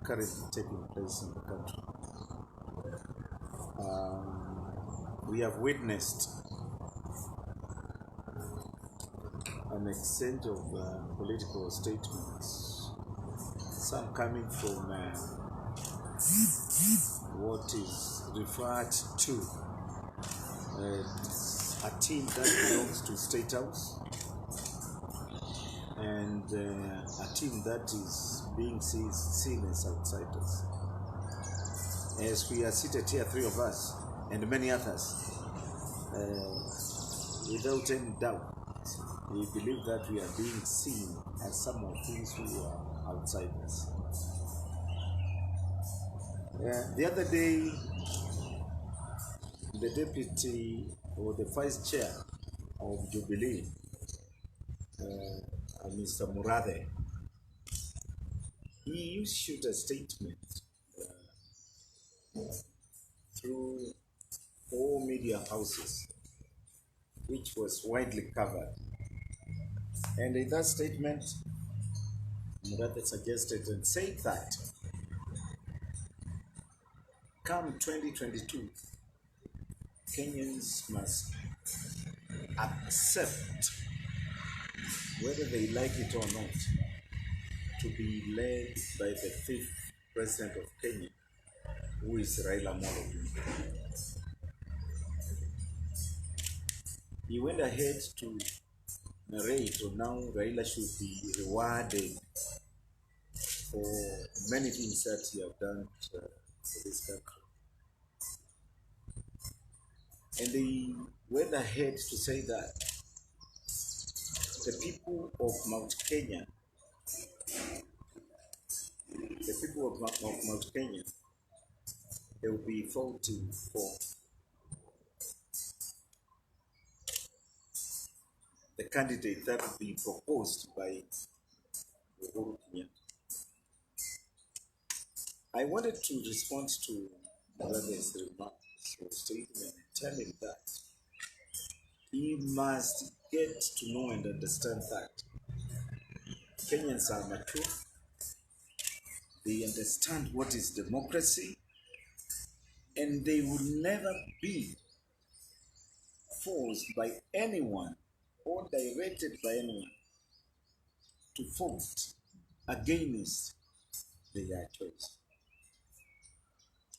currently taking place in the country. We have witnessed an exchange of political statements, some coming from what is referred to as a team that belongs to State House, and a team that is being seen as outsiders. As we are seated here, three of us, and many others, without any doubt, we believe that we are being seen as some of these who are outsiders. The other day, the deputy or the vice chair of Jubilee, Mr. Murade, he issued a statement through all media houses, which was widely covered. And in that statement, Murade suggested and said that come 2022, Kenyans must accept, whether they like it or not, to be led by the fifth president of Kenya, who is Raila Amolo Odinga. He went ahead to narrate on how Raila should be rewarded for many things that he has done for this country. And they went ahead to say that the people of Mount Kenya, they will be voting for the candidate that will be proposed by Uhuru Kenyatta. I wanted to respond to Murade's remarks or statement and tell him that he must get to know and understand that Kenyans are mature, they understand what is democracy, and they will never be forced by anyone or directed by anyone to vote against their choice.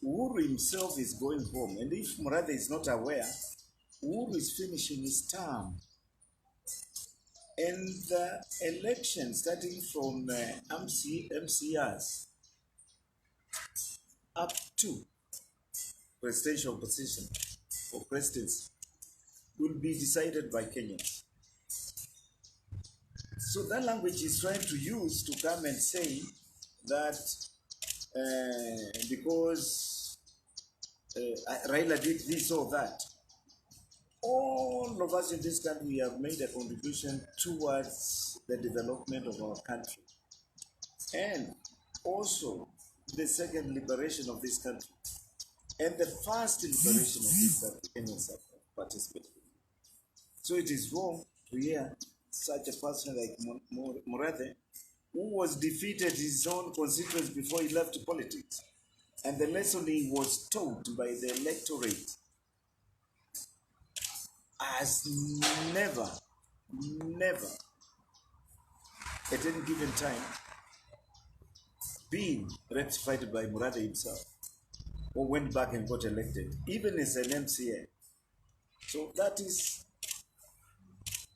Uhuru himself is going home, and if Murade is not aware, Uhuru is finishing his term. And the election starting from MCRs up to presidential position or presidency will be decided by Kenyans. So that language is trying to use to come and say that because Raila did this or that, all of us in this country have made a contribution towards the development of our country and also the second liberation of this country and the first liberation of this country. Kenyans have participated. So it is wrong to hear such a person like Murade, who was defeated his own constituents before he left politics. And the lesson he was taught by the electorate has never at any given time been rectified by Murade himself or went back and got elected, even as an MCA. So that is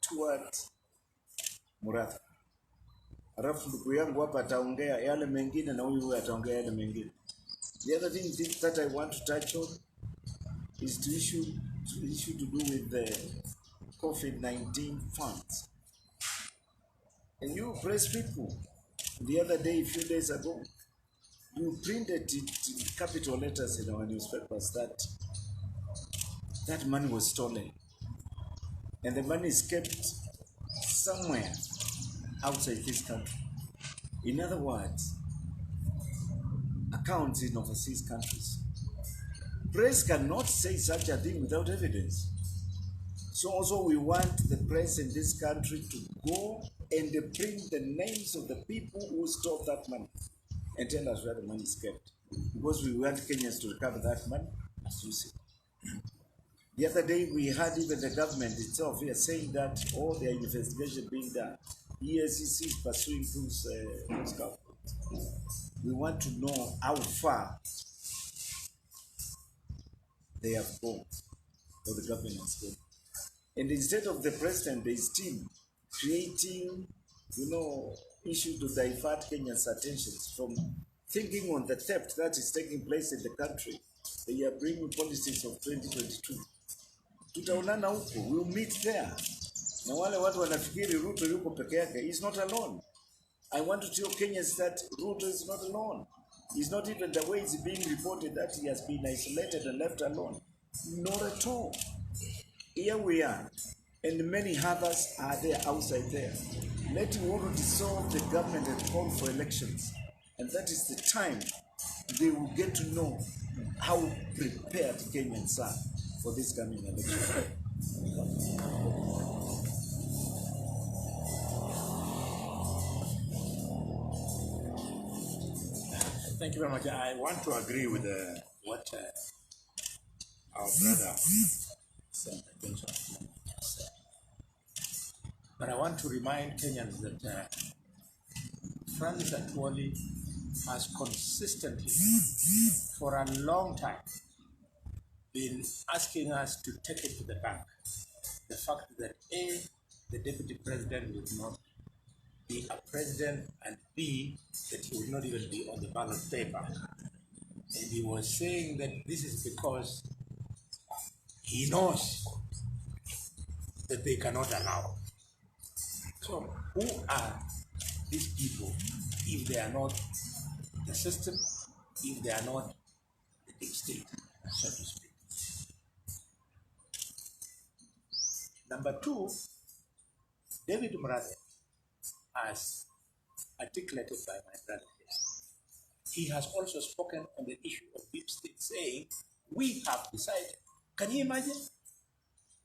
toward Murade. Alafu ndugu yangu hapa ataongea yale mengine na huyu ataongea yale mengine. The other thing that I want to touch on is the issue to do with the COVID-19 funds. And you press people the other day, a few days ago, you printed it in capital letters in our newspapers that that money was stolen. And the money is kept somewhere outside this country. In other words, accounts in overseas countries. Press cannot say such a thing without evidence. So also we want the press in this country to go and bring the names of the people who stole that money. and tell us where the money is kept. Because we want Kenyans to recover that money as you see. The other day we had even the government itself here saying that all their investigation being done. ESCC is pursuing those governments. We want to know how far they have gone, or the government has gone. And instead of the president, his team creating, issues to divert Kenya's attentions from thinking on the theft that is taking place in the country, they are bringing policies of 2022. Tutaonana huko, we'll meet there. Na wale watu wanafikiri Ruto yuko peke yake, he's not alone. I want to tell Kenyans that Ruto is not alone. It's not even the way it's being reported that he has been isolated and left alone. Not at all. Here we are, and many others are there outside there. Let Uhuru dissolve the government and call for elections. And that is the time they will get to know how prepared Kenyans are for this coming election. Thank you very much. I want to agree with what our brother said. But I want to remind Kenyans that Francis Atwoli has consistently, for a long time, been asking us to take it to the bank. The fact that A, the deputy president will not be a president, and B, that he will not even be on the ballot paper. And he was saying that this is because he knows that they cannot allow. So who are these people if they are not the system, if they are not the big state, so to speak? Number two, David Murade, as articulated by my brother here, he has also spoken on the issue of deep state, saying, we have decided. Can you imagine?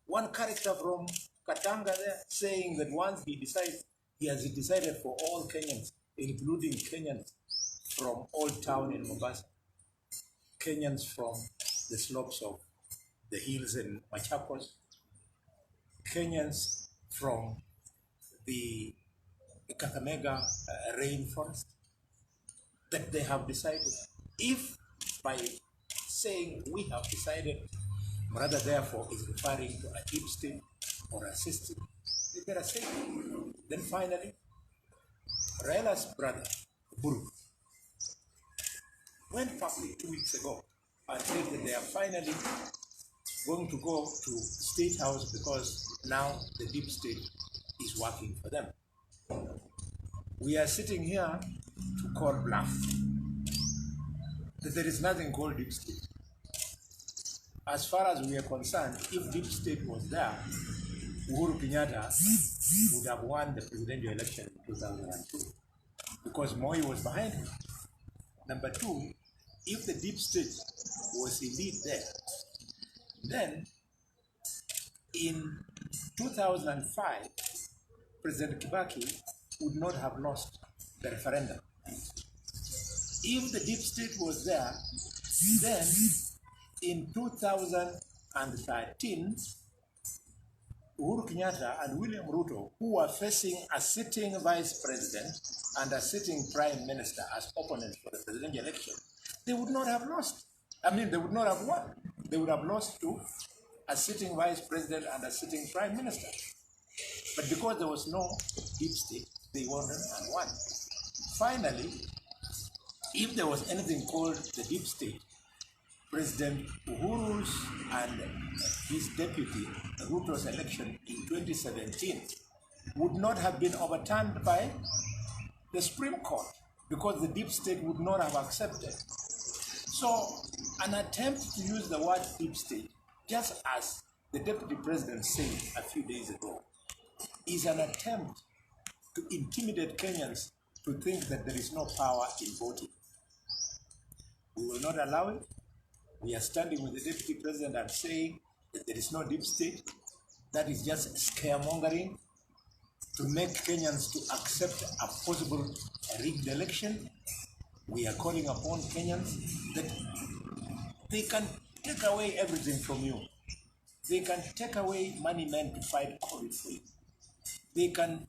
One character from Katanga there saying that once he decides, he has decided for all Kenyans, including Kenyans from Old Town in Mombasa, Kenyans from the slopes of the hills in Machakos, Kenyans from the Kakamega rainforest, that they have decided. If by saying we have decided, rather therefore is referring to a deep state or a system, they better say. Then finally, Raila's brother, Buru, went public 2 weeks ago and said that they are finally going to go to State House because now the deep state is working for them. We are sitting here to call bluff that there is nothing called deep state. As far as we are concerned, if deep state was there, Uhuru Kenyatta would have won the presidential election in 2002 because Moi was behind him. Number two, if the deep state was indeed there, then in 2005, President Kibaki would not have lost the referendum. If the deep state was there, then in 2013, Uhuru Kenyatta and William Ruto, who were facing a sitting vice president and a sitting prime minister as opponents for the presidential election, they would not have lost. They would not have won. They would have lost to a sitting vice president and a sitting prime minister. But because there was no deep state, they won and won. Finally, if there was anything called the deep state, President Uhuru's and his deputy Ruto's election in 2017 would not have been overturned by the Supreme Court because the deep state would not have accepted. So an attempt to use the word deep state, just as the deputy president said a few days ago, is an attempt to intimidate Kenyans to think that there is no power in voting. We will not allow it. We are standing with the deputy president and saying that there is no deep state. That is just scaremongering to make Kenyans to accept a possible rigged election. We are calling upon Kenyans that they can take away everything from you. They can take away money meant to fight COVID for you. They can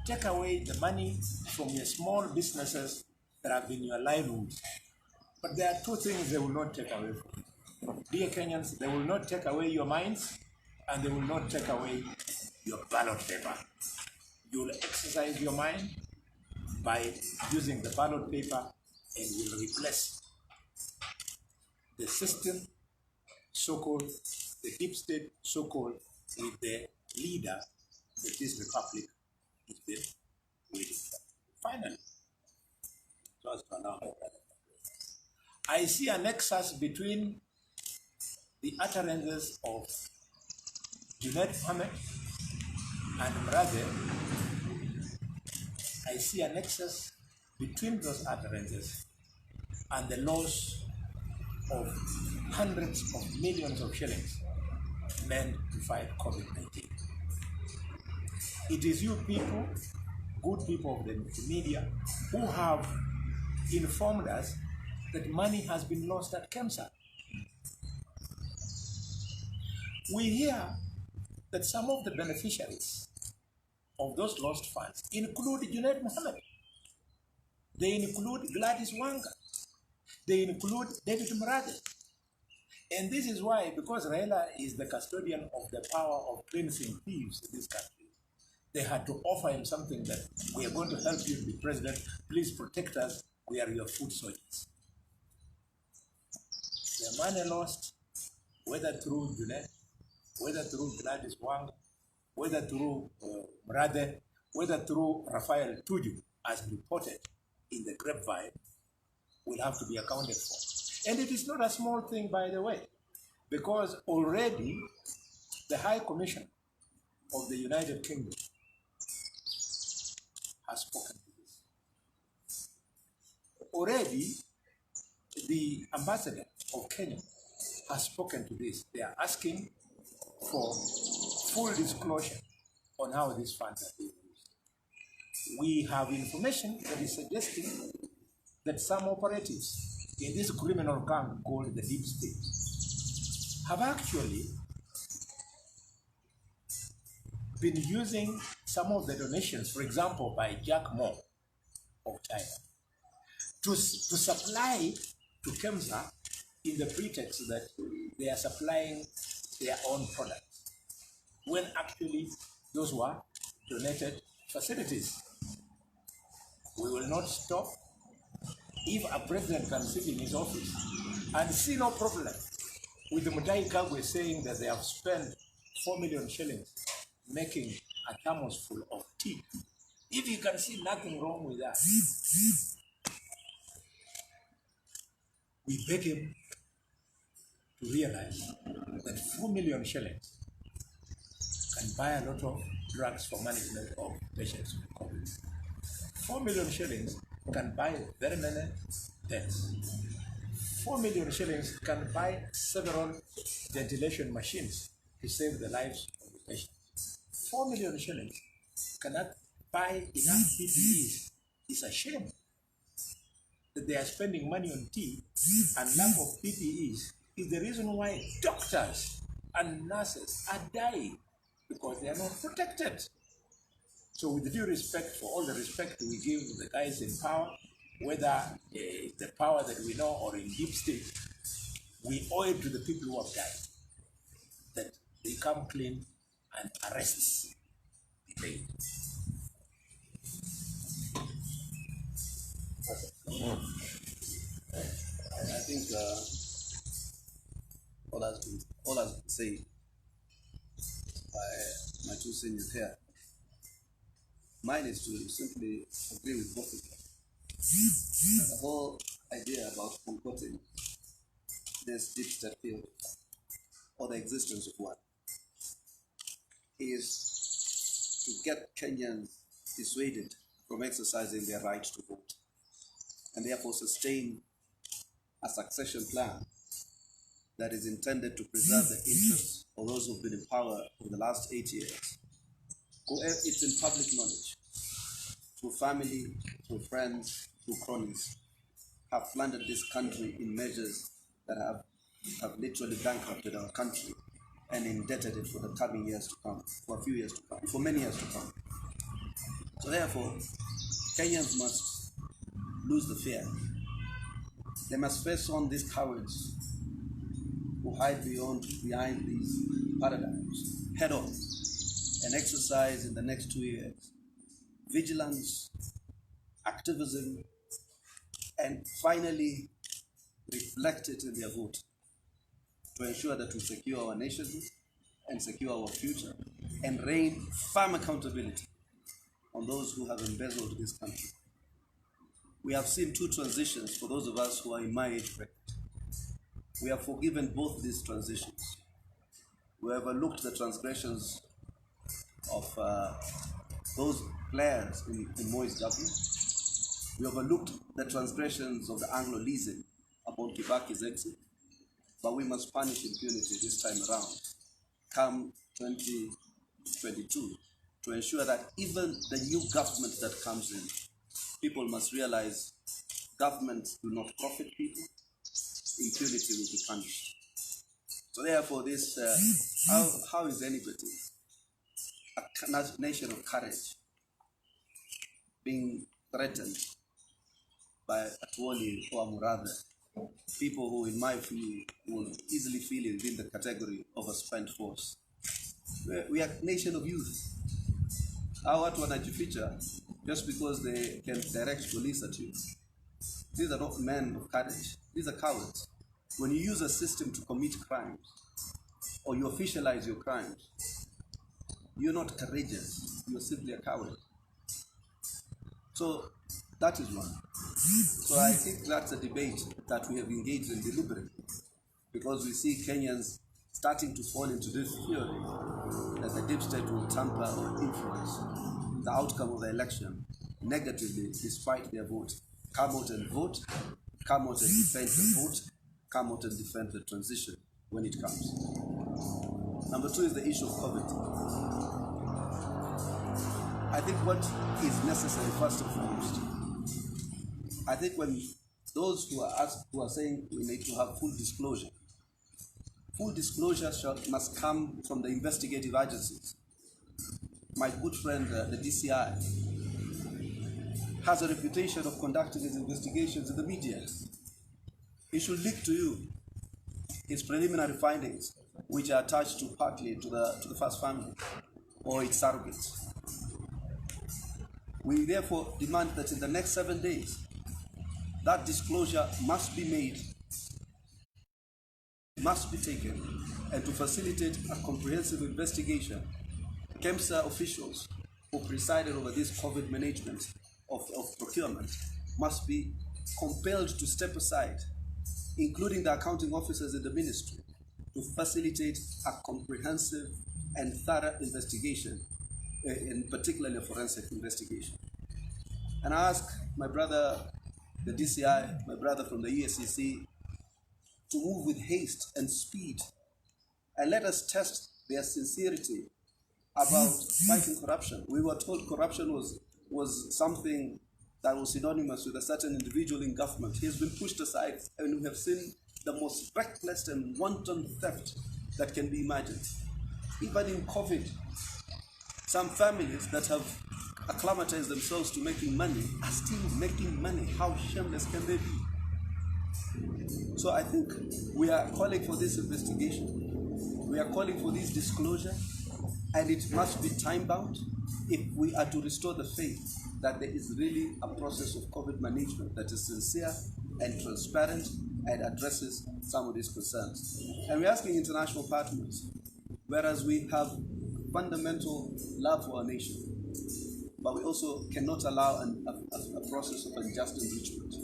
take away the money from your small businesses that have been your livelihood. But there are two things they will not take away from you. Dear Kenyans, they will not take away your minds, and they will not take away your ballot paper. You will exercise your mind by using the ballot paper, and will replace the system, so-called, the deep state, so-called, with the leader that this republic is been waiting for. Finally, just to allow my brother, I see a nexus between the utterances of Junaid Mohammed and Mrade. I see a nexus between those utterances and the loss of hundreds of millions of shillings meant to fight COVID-19. It is you people, good people of the media, who have informed us that money has been lost at KEMSA. We hear that some of the beneficiaries of those lost funds include Junaid Mohammed. They include Gladys Wanga. They include David Murade. And this is why, because Raila is the custodian of the power of cleansing thieves in this country, they had to offer him something that we are going to help you be president. Please protect us. We are your foot soldiers. The money lost, whether through Junaid, whether through Gladys Wang, whether through Mrade, whether through Rafael Tuju, as reported in the grapevine, will have to be accounted for. And it is not a small thing, by the way, because already the High Commission of the United Kingdom has spoken to this. Already, the ambassador of Kenya has spoken to this. They are asking for full disclosure on how these funds are being used. We have information that is suggesting that some operatives in this criminal gang called the Deep State have actually been using some of the donations, for example, by Jack Ma of China, to supply to KEMSA in the pretext that they are supplying their own products, when actually those were donated facilities. We will not stop. If a president can sit in his office and see no problem with the Mutai Kagwe saying that they have spent 4 million shillings making a thermos full of tea, if you can see nothing wrong with that, we beg him to realize that 4 million shillings can buy a lot of drugs for management of patients with COVID. 4 million shillings can buy very many deaths. 4 million shillings can buy several ventilation machines to save the lives of the patients. 4 million shillings cannot buy enough PPEs. It's a shame that they are spending money on tea, and lack of PPEs is the reason why doctors and nurses are dying, because they are not protected. So with due respect, for all the respect we give the guys in power, whether the power that we know or in deep state, we owe it to the people who have died that they come clean and arrest the pain. I think all has been said by my two seniors here. Mine is to simply agree with both of them. The whole idea about concocting this deep state field, or the existence of one, is to get Kenyans dissuaded from exercising their right to vote, and therefore sustain a succession plan that is intended to preserve the interests of those who've been in power for the last 8 years. It's in public knowledge, through family, through friends, through cronies, have plundered this country in measures that have literally bankrupted our country and indebted it for the coming years to come, for a few years to come, for many years to come. So therefore, Kenyans must lose the fear. They must face on these cowards who hide behind these paradigms head on and exercise in the next 2 years vigilance, activism, and finally reflect it in their vote to ensure that we secure our nation and secure our future and rain firm accountability on those who have embezzled this country. We have seen 2 transitions for those of us who are in my age bracket. We have forgiven both these transitions. We have overlooked the transgressions of those players in Moi's government. We overlooked the transgressions of the Anglo-Leasing upon Kibaki's exit, but we must punish impunity this time around, come 2022, to ensure that even the new government that comes in, people must realize governments do not profit people, impunity will be punished. So therefore, this how is anybody, a nation of courage, being threatened by Atwoli or Murathe, people who, in my view, will easily feel within the category of a spent force? We are a nation of youth. Our watu wanajificha just because they can direct police at you. These are not men of courage. These are cowards. When you use a system to commit crimes, or you officialize your crimes, you're not courageous. You're simply a coward. So that is one. So I think that's a debate that we have engaged in deliberately, because we see Kenyans starting to fall into this theory that the deep state will tamper or influence the outcome of the election negatively despite their vote. Come out and vote, come out and defend the vote, come out and defend the transition when it comes. Number 2 is the issue of COVID. I think what is necessary first and foremost, I think when those who are saying we need to have full disclosure must come from the investigative agencies. My good friend, the DCI, has a reputation of conducting his investigations in the media. He should leak to you his preliminary findings, which are attached to partly to the first family or its surrogates. We therefore demand that in the next 7 days, that disclosure must be made, must be taken, and to facilitate a comprehensive investigation, KEMSA officials who presided over this COVID management of procurement must be compelled to step aside, including the accounting officers in the ministry, to facilitate a comprehensive and thorough investigation, in particularly a forensic investigation. And I ask my brother, the DCI, my brother from the ESCC, to move with haste and speed, and let us test their sincerity about fighting corruption. We were told corruption was something that was synonymous with a certain individual in government. He has been pushed aside, and we have seen the most reckless and wanton theft that can be imagined. Even in COVID, some families that have acclimatized themselves to making money are still making money. How shameless can they be? So I think we are calling for this investigation. We are calling for this disclosure, and it must be time-bound if we are to restore the faith that there is really a process of COVID management that is sincere and transparent and addresses some of these concerns. And we're asking international partners, whereas we have fundamental love for our nation, but we also cannot allow a process of unjust enrichment.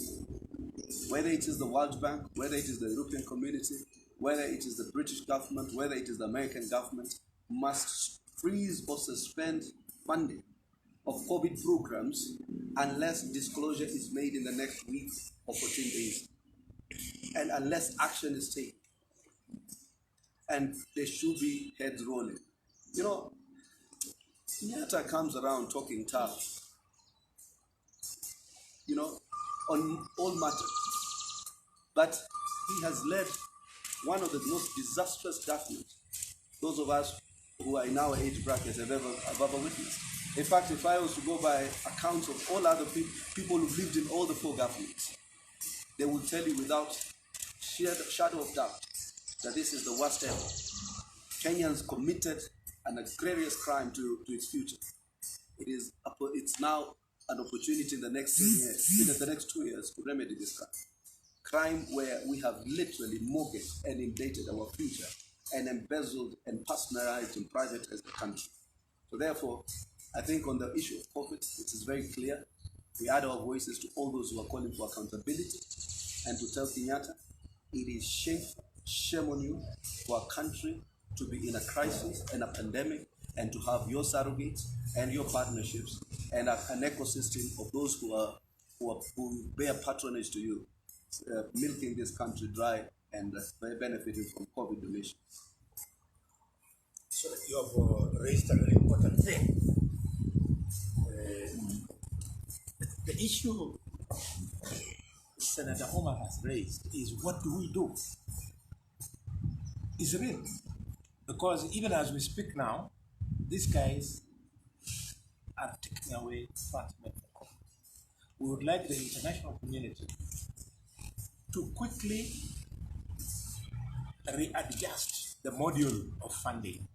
Whether it is the World Bank, whether it is the European Community, whether it is the British government, whether it is the American government, must freeze or suspend funding of COVID programs unless disclosure is made in the next week or 14 days, and unless action is taken. And there should be heads rolling. You know, Kenyatta comes around talking tough, you know, on all matters. But he has led one of the most disastrous governments those of us who are in our age brackets have ever witnessed. In fact, if I was to go by accounts of all other people who've lived in all the 4 governments, they will tell you without shadow of doubt that this is the worst ever. Kenyans committed an egregious crime to its future. It's now an opportunity in the next 10 years, in the next 2 years, to remedy this crime. Crime where we have literally mortgaged and indebted our future and embezzled and personalized and privatized the country. So therefore, I think on the issue of COVID, it is very clear. We add our voices to all those who are calling for accountability and to tell Kenyatta, it is shame on you for a country to be in a crisis and a pandemic and to have your surrogates and your partnerships and an ecosystem of those who bear patronage to you, milking this country dry and benefiting from COVID donations. So you have raised a very important thing. The issue Senator Omar has raised is, what do we do? Is real. Because even as we speak now, these guys are taking away funds. We would like the international community to quickly readjust the module of funding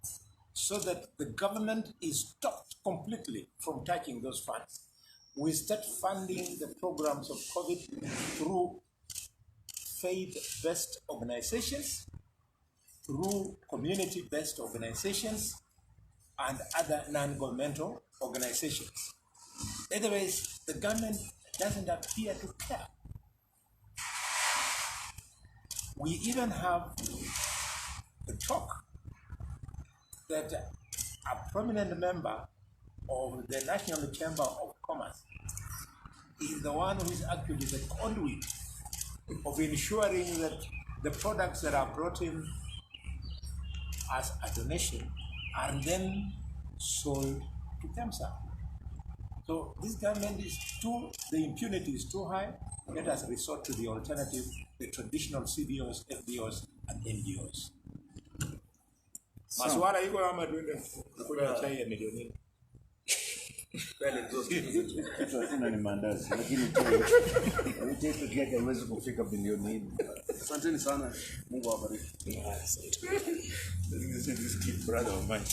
so that the government is stopped completely from touching those funds. We start funding the programs of COVID through faith-based organizations, through community-based organizations, and other non-governmental organizations. Otherwise, the government doesn't appear to care. We even have the talk that a prominent member of the National Chamber of Commerce is the one who is actually the conduit of ensuring that the products that are brought in as a donation are then sold to KEMSA. So this government is the impunity is too high. Let us resort to the alternative, the traditional CBOs, FBOs, and NGOs. Maswala iko ama tuende kunywa chai ya milioni. Kitu hakuna ni mandazi, lakini chai pekee yake haiwezi kufika bilioni 4. Asanteni sana. Mungu awabariki. This kid brother of mine.